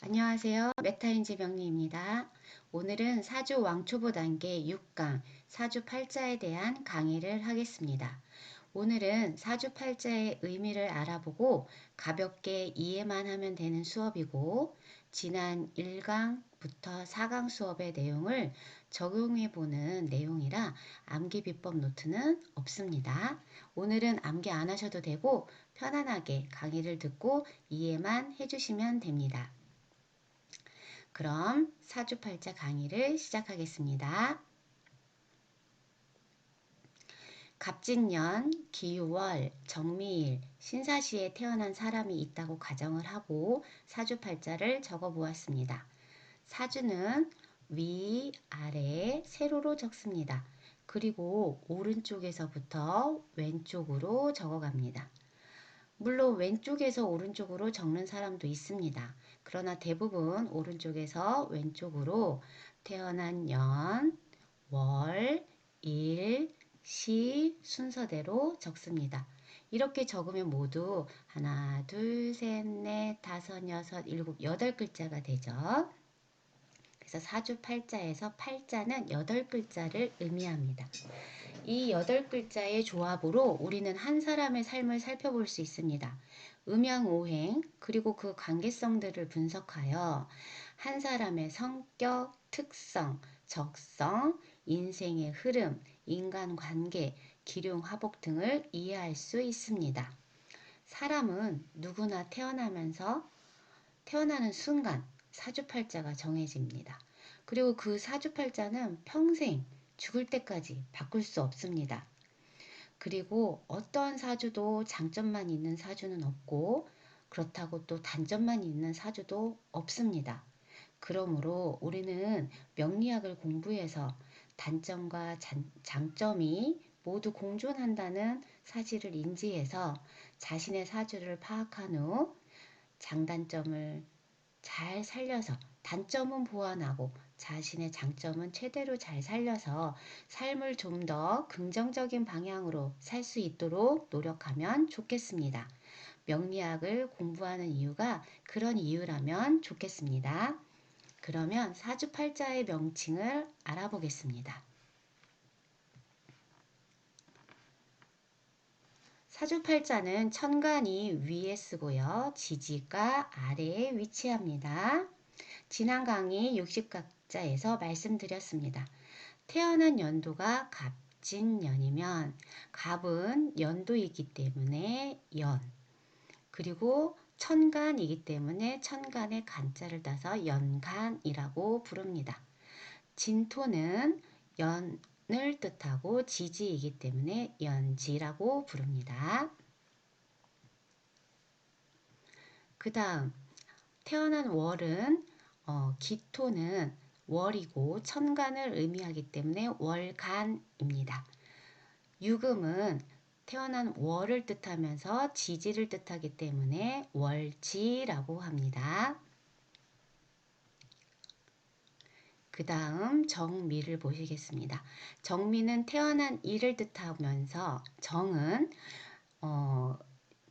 안녕하세요. 메타인지 명리입니다. 오늘은 사주 왕초보 단계 6강 사주 팔자에 대한 강의를 하겠습니다. 오늘은 사주 팔자의 의미를 알아보고 가볍게 이해만 하면 되는 수업이고 지난 1강부터 4강 수업의 내용을 적용해보는 내용이라 암기 비법 노트는 없습니다. 오늘은 암기 안 하셔도 되고 편안하게 강의를 듣고 이해만 해주시면 됩니다. 그럼 사주팔자 강의를 시작하겠습니다. 갑진년, 기월, 정미일, 신사시에 태어난 사람이 있다고 가정을 하고 사주팔자를 적어 보았습니다. 사주는 위, 아래, 세로로 적습니다. 그리고 오른쪽에서부터 왼쪽으로 적어갑니다. 물론 왼쪽에서 오른쪽으로 적는 사람도 있습니다. 그러나 대부분 오른쪽에서 왼쪽으로 태어난 년, 월, 일, 시 순서대로 적습니다. 이렇게 적으면 모두 하나, 둘, 셋, 넷, 다섯, 여섯, 일곱, 여덟 글자가 되죠. 그래서 사주팔자에서 팔자는 여덟 글자를 의미합니다. 이 여덟 글자의 조합으로 우리는 한 사람의 삶을 살펴볼 수 있습니다. 음양오행 그리고 그 관계성들을 분석하여 한 사람의 성격, 특성, 적성, 인생의 흐름, 인간관계, 기륭화복 등을 이해할 수 있습니다. 사람은 누구나 태어나는 순간 사주팔자가 정해집니다. 그리고 그 사주팔자는 평생 죽을 때까지 바꿀 수 없습니다. 그리고 어떠한 사주도 장점만 있는 사주는 없고 그렇다고 또 단점만 있는 사주도 없습니다. 그러므로 우리는 명리학을 공부해서 단점과 장점이 모두 공존한다는 사실을 인지해서 자신의 사주를 파악한 후 장단점을 잘 살려서 단점은 보완하고 자신의 장점은 최대로 잘 살려서 삶을 좀 더 긍정적인 방향으로 살 수 있도록 노력하면 좋겠습니다. 명리학을 공부하는 이유가 그런 이유라면 좋겠습니다. 그러면 사주팔자의 명칭을 알아보겠습니다. 사주팔자는 천간이 위에 쓰고요. 지지가 아래에 위치합니다. 지난 강의 60각자에서 말씀드렸습니다. 태어난 연도가 갑진년이면 갑은 연도이기 때문에 연, 그리고 천간이기 때문에 천간에 간자를 따서 연간이라고 부릅니다. 진토는 연을 뜻하고 지지이기 때문에 연지라고 부릅니다. 그 다음 태어난 월은 기토는 월이고 천간을 의미하기 때문에 월간입니다. 유금은 태어난 월을 뜻하면서 지지를 뜻하기 때문에 월지라고 합니다. 그 다음 정미를 보시겠습니다. 정미는 태어난 일을 뜻하면서 정은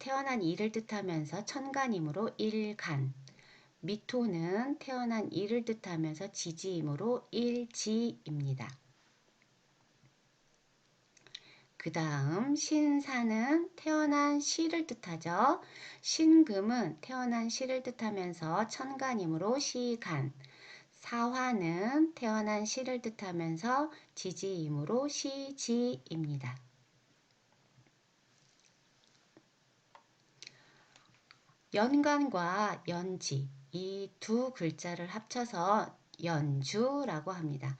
태어난 일을 뜻하면서 천간이므로 일간, 미토는 태어난 일을 뜻하면서 지지이므로 일지입니다. 그 다음 신사는 태어난 시를 뜻하죠. 신금은 태어난 시를 뜻하면서 천간이므로 시간, 사화는 태어난 시를 뜻하면서 지지이므로 시지입니다. 연간과 연지 이 두 글자를 합쳐서 연주라고 합니다.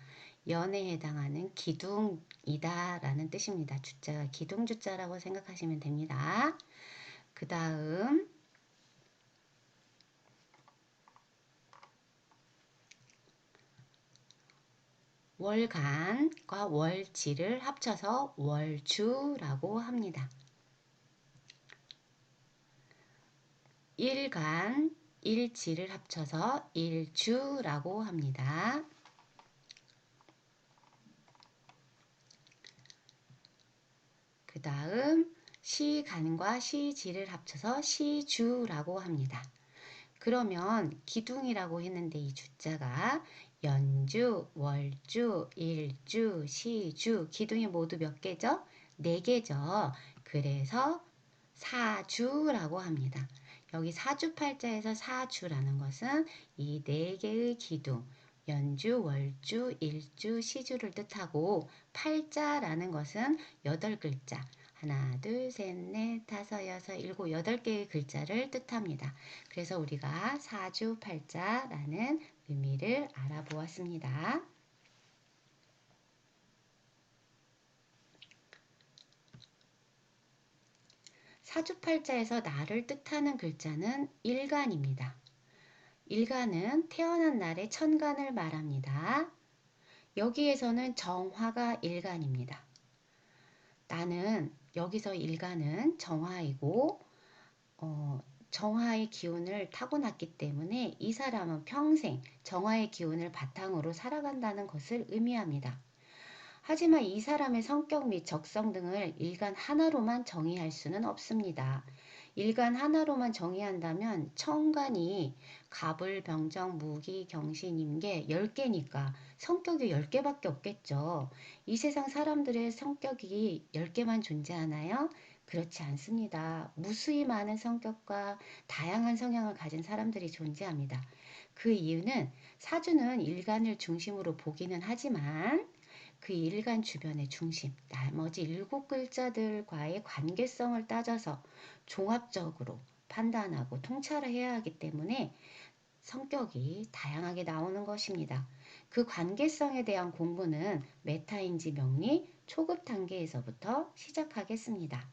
연에 해당하는 기둥이다 라는 뜻입니다. 주자가 기둥주자라고 생각하시면 됩니다. 그 다음 월간과 월지를 합쳐서 월주라고 합니다. 일간, 일지를 합쳐서 일주라고 합니다. 그 다음 시간과 시지를 합쳐서 시주라고 합니다. 그러면 기둥이라고 했는데 이 주자가 연주, 월주, 일주, 시주, 기둥이 모두 몇 개죠? 네 개죠. 그래서 사주라고 합니다. 여기 사주팔자에서 사주라는 것은 이 네 개의 기둥, 연주, 월주, 일주, 시주를 뜻하고 팔자라는 것은 8글자, 하나, 둘, 셋, 넷, 다섯, 여섯, 일곱, 8개의 글자를 뜻합니다. 그래서 우리가 사주팔자라는 의미를 알아보았습니다. 사주팔자에서 나를 뜻하는 글자는 일간입니다. 일간은 태어난 날의 천간을 말합니다. 여기에서는 정화가 일간입니다. 나는 여기서 일간은 정화이고 정화의 기운을 타고났기 때문에 이 사람은 평생 정화의 기운을 바탕으로 살아간다는 것을 의미합니다. 하지만 이 사람의 성격 및 적성 등을 일간 하나로만 정의할 수는 없습니다. 일간 하나로만 정의한다면 천간이 갑을, 병정, 무기, 경신, 임계 10개니까 성격이 10개밖에 없겠죠. 이 세상 사람들의 성격이 10개만 존재하나요? 그렇지 않습니다. 무수히 많은 성격과 다양한 성향을 가진 사람들이 존재합니다. 그 이유는 사주는 일간을 중심으로 보기는 하지만 그 일간 주변의 중심, 나머지 7글자들과의 관계성을 따져서 종합적으로 판단하고 통찰을 해야 하기 때문에 성격이 다양하게 나오는 것입니다. 그 관계성에 대한 공부는 메타인지 명리 초급 단계에서부터 시작하겠습니다.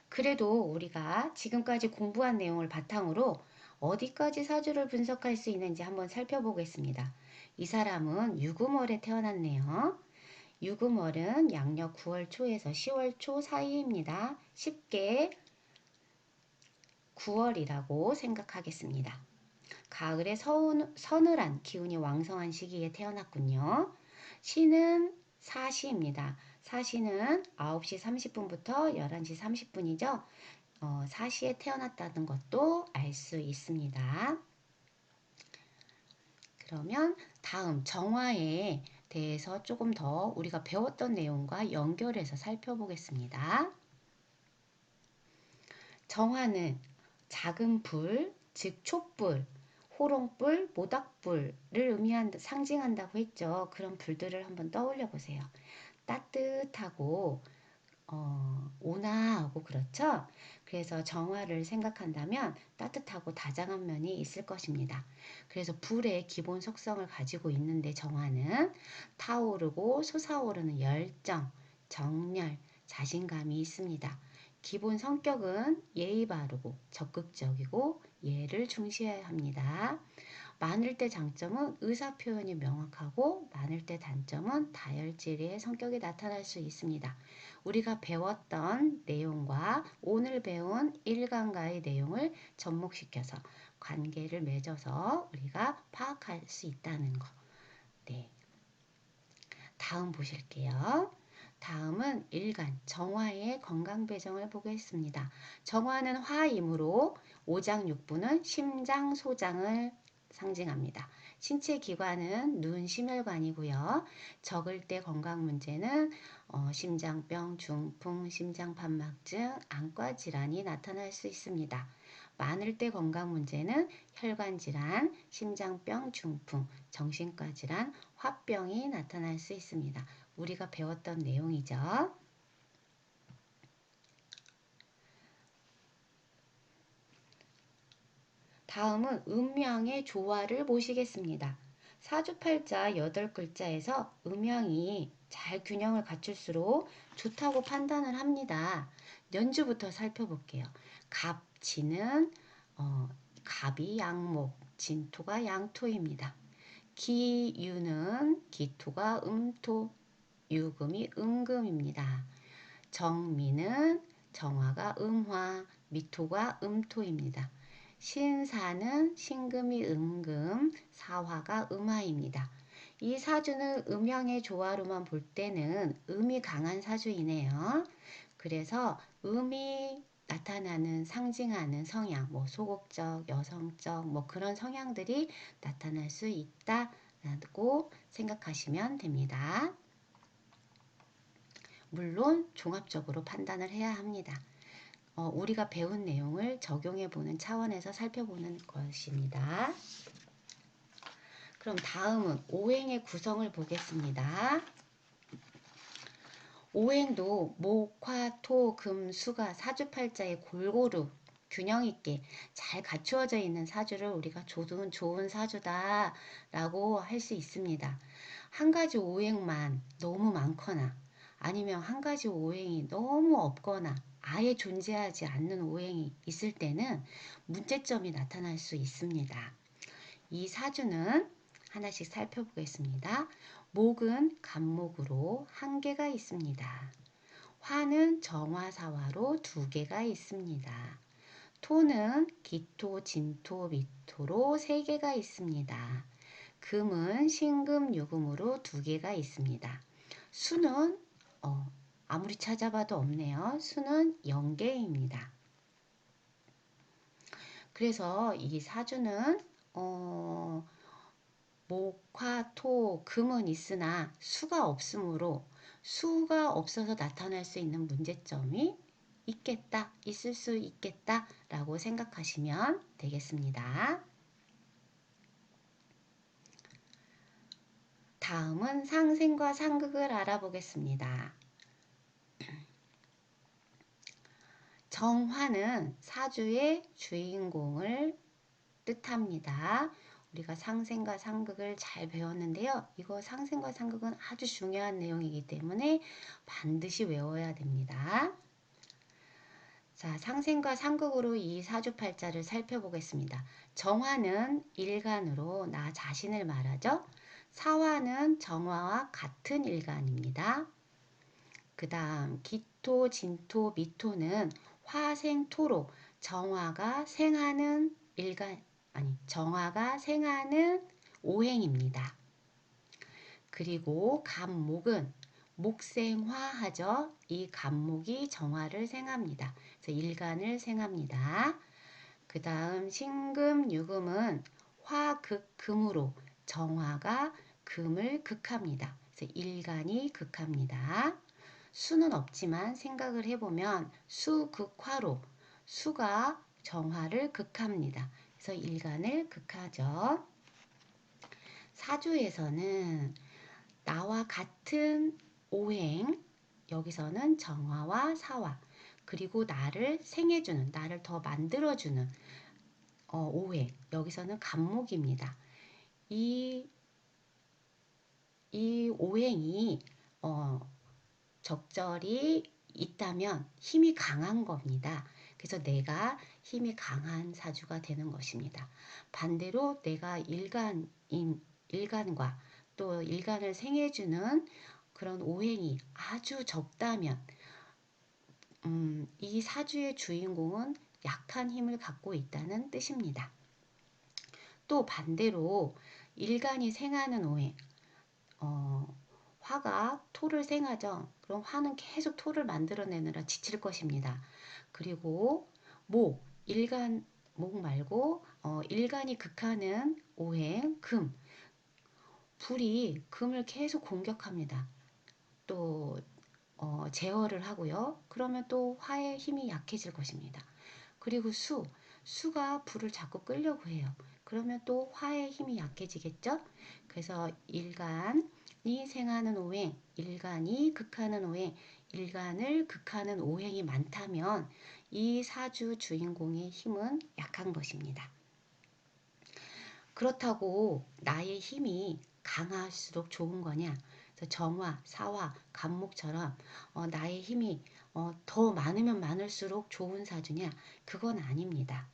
그래도 우리가 지금까지 공부한 내용을 바탕으로 어디까지 사주를 분석할 수 있는지 한번 살펴보겠습니다. 이 사람은 유금월에 태어났네요. 유금월은 양력 9월 초에서 10월 초 사이입니다. 쉽게 9월이라고 생각하겠습니다. 가을에 서늘한 기운이 왕성한 시기에 태어났군요. 시는 사시입니다. 사시는 9시 30분부터 11시 30분이죠. 사시에 태어났다는 것도 알 수 있습니다. 그러면 다음 정화에 대해서 조금 더 우리가 배웠던 내용과 연결해서 살펴보겠습니다. 정화는 작은 불, 즉 촛불, 호롱불, 모닥불을 상징한다고 했죠. 그런 불들을 한번 떠올려 보세요. 따뜻하고 온화하고 그렇죠. 그래서 정화를 생각한다면 따뜻하고 다정한 면이 있을 것입니다. 그래서 불의 기본 속성을 가지고 있는데 정화는 타오르고 솟아오르는 열정, 정열, 자신감이 있습니다. 기본 성격은 예의 바르고 적극적이고 예를 중시해야 합니다. 많을 때 장점은 의사 표현이 명확하고 많을 때 단점은 다혈질의 성격이 나타날 수 있습니다. 우리가 배웠던 내용과 오늘 배운 일간과의 내용을 접목시켜서 관계를 맺어서 우리가 파악할 수 있다는 거. 네. 다음 보실게요. 다음은 일간, 정화의 건강 배정을 보겠습니다. 정화는 화이므로 오장육부는 심장, 소장을 상징합니다. 신체 기관은 눈, 심혈관이고요. 적을 때 건강 문제는 심장병, 중풍, 심장판막증, 안과 질환이 나타날 수 있습니다. 많을 때 건강 문제는 혈관 질환, 심장병, 중풍, 정신과 질환, 화병이 나타날 수 있습니다. 우리가 배웠던 내용이죠. 다음은 음양의 조화를 보시겠습니다. 사주팔자 8글자에서 음양이 잘 균형을 갖출수록 좋다고 판단을 합니다. 연주부터 살펴볼게요. 갑지는 갑이 양목, 진토가 양토입니다. 기유는 기토가 음토, 유금이 음금입니다. 정미는 정화가 음화, 미토가 음토입니다. 신사는 신금이 음금, 사화가 음화입니다. 이 사주는 음양의 조화로만 볼 때는 음이 강한 사주이네요. 그래서 음이 나타나는 상징하는 성향, 뭐 소극적, 여성적, 뭐 그런 성향들이 나타날 수 있다라고 생각하시면 됩니다. 물론 종합적으로 판단을 해야 합니다. 우리가 배운 내용을 적용해보는 차원에서 살펴보는 것입니다. 그럼 다음은 오행의 구성을 보겠습니다. 오행도 목, 화, 토, 금, 수가 사주팔자에 골고루 균형 있게 잘 갖추어져 있는 사주를 우리가 좋은 사주다 라고 할 수 있습니다. 한 가지 오행만 너무 많거나 아니면 한 가지 오행이 너무 없거나 아예 존재하지 않는 오행이 있을 때는 문제점이 나타날 수 있습니다. 이 사주는 하나씩 살펴보겠습니다. 목은 간목으로 한 개가 있습니다. 화는 정화사화로 두 개가 있습니다. 토는 기토, 진토, 미토로 세 개가 있습니다. 금은 신금, 유금으로 두 개가 있습니다. 수는 아무리 찾아봐도 없네요. 수는 0개입니다. 그래서 이 사주는 목, 화, 토, 금은 있으나 수가 없으므로 수가 없어서 나타날 수 있는 문제점이 있을 수 있겠다 라고 생각하시면 되겠습니다. 다음은 상생과 상극을 알아보겠습니다. 정화는 사주의 주인공을 뜻합니다. 우리가 상생과 상극을 잘 배웠는데요. 이거 상생과 상극은 아주 중요한 내용이기 때문에 반드시 외워야 됩니다. 자, 상생과 상극으로 이 사주팔자를 살펴보겠습니다. 정화는 일간으로 나 자신을 말하죠. 사화는 정화와 같은 일간입니다. 그 다음 기토, 진토, 미토는 화생토로 정화가 생하는 오행입니다. 그리고 간목은 목생화하죠. 이 간목이 정화를 생합니다. 그래서 일간을 생합니다. 그 다음 신금, 유금은 화극금으로 정화가 금을 극합니다. 그래서 일간이 극합니다. 수는 없지만 생각을 해보면 수극화로 수가 정화를 극합니다. 그래서 일간을 극하죠. 사주에서는 나와 같은 오행, 여기서는 정화와 사화, 그리고 나를 생해주는, 나를 더 만들어주는 오행, 여기서는 간목입니다. 이 오행이 적절히 있다면 힘이 강한 겁니다. 그래서 내가 힘이 강한 사주가 되는 것입니다. 반대로 내가 일간과 또 일간을 생해주는 그런 오행이 아주 적다면 이 사주의 주인공은 약한 힘을 갖고 있다는 뜻입니다. 또 반대로 일간이 생하는 오행, 화가 토를 생하죠. 그럼 화는 계속 토를 만들어내느라 지칠 것입니다. 그리고 목 말고 일간이 극하는 오행, 금, 불이 금을 계속 공격합니다. 또 제어를 하고요. 그러면 또 화의 힘이 약해질 것입니다. 그리고 수가 불을 자꾸 끌려고 해요. 그러면 또 화의 힘이 약해지겠죠? 그래서 일간이 생하는 오행, 일간이 극하는 오행, 일간을 극하는 오행이 많다면 이 사주 주인공의 힘은 약한 것입니다. 그렇다고 나의 힘이 강할수록 좋은 거냐? 정화, 사화, 간목처럼 나의 힘이 더 많으면 많을수록 좋은 사주냐? 그건 아닙니다.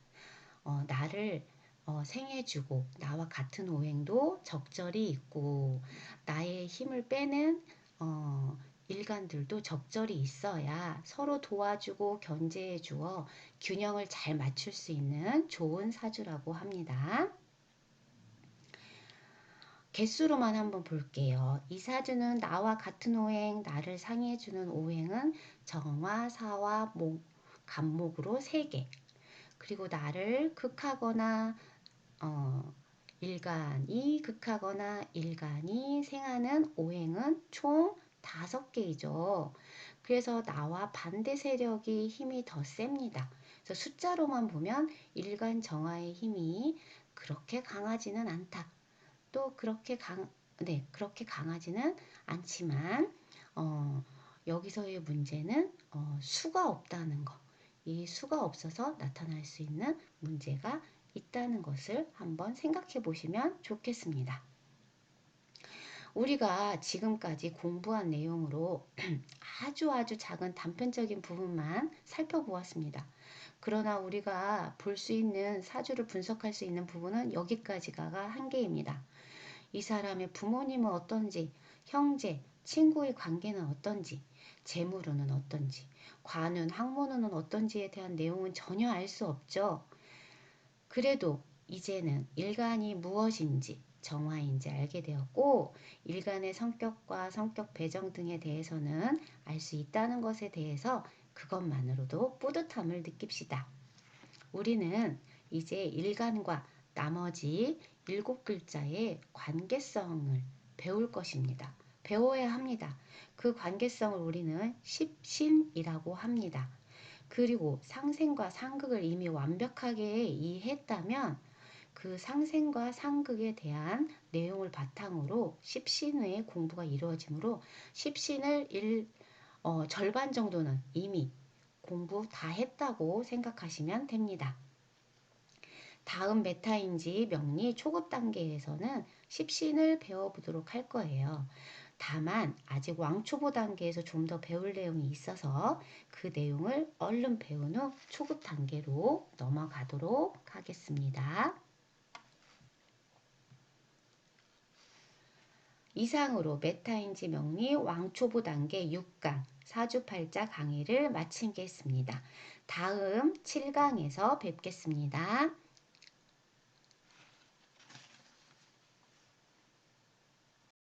나를 생해주고 나와 같은 오행도 적절히 있고 나의 힘을 빼는 일간들도 적절히 있어야 서로 도와주고 견제해 주어 균형을 잘 맞출 수 있는 좋은 사주라고 합니다. 개수로만 한번 볼게요. 이 사주는 나와 같은 오행, 나를 상해주는 오행은 정화, 사화, 목, 간목으로 3개. 그리고 나를 극하거나 일간이 극하거나 일간이 생하는 오행은 총 5개이죠. 그래서 나와 반대 세력이 힘이 더 셉니다. 그래서 숫자로만 보면 일간 정화의 힘이 그렇게 강하지는 않다. 또 그렇게 강하지는 않지만 여기서의 문제는 수가 없다는 거. 이 수가 없어서 나타날 수 있는 문제가 있다는 것을 한번 생각해 보시면 좋겠습니다. 우리가 지금까지 공부한 내용으로 아주 작은 단편적인 부분만 살펴보았습니다. 그러나 우리가 볼 수 있는 사주를 분석할 수 있는 부분은 여기까지가 한계입니다. 이 사람의 부모님은 어떤지, 형제, 친구의 관계는 어떤지, 재물운은 어떤지, 관운, 학문운은 어떤지에 대한 내용은 전혀 알 수 없죠. 그래도 이제는 일간이 무엇인지, 정화인지 알게 되었고, 일간의 성격과 성격 배정 등에 대해서는 알 수 있다는 것에 대해서 그것만으로도 뿌듯함을 느낍시다. 우리는 이제 일간과 나머지 7글자의 관계성을 배울 것입니다. 배워야 합니다. 그 관계성을 우리는 십신이라고 합니다. 그리고 상생과 상극을 이미 완벽하게 이해했다면 그 상생과 상극에 대한 내용을 바탕으로 십신의 공부가 이루어지므로 십신을 절반 정도는 이미 공부 다 했다고 생각하시면 됩니다. 다음 메타인지 명리 초급 단계에서는 십신을 배워보도록 할 거예요. 다만 아직 왕초보 단계에서 좀 더 배울 내용이 있어서 그 내용을 얼른 배운 후 초급 단계로 넘어가도록 하겠습니다. 이상으로 메타인지 명리 왕초보 단계 6강 사주팔자 강의를 마치겠습니다. 다음 7강에서 뵙겠습니다.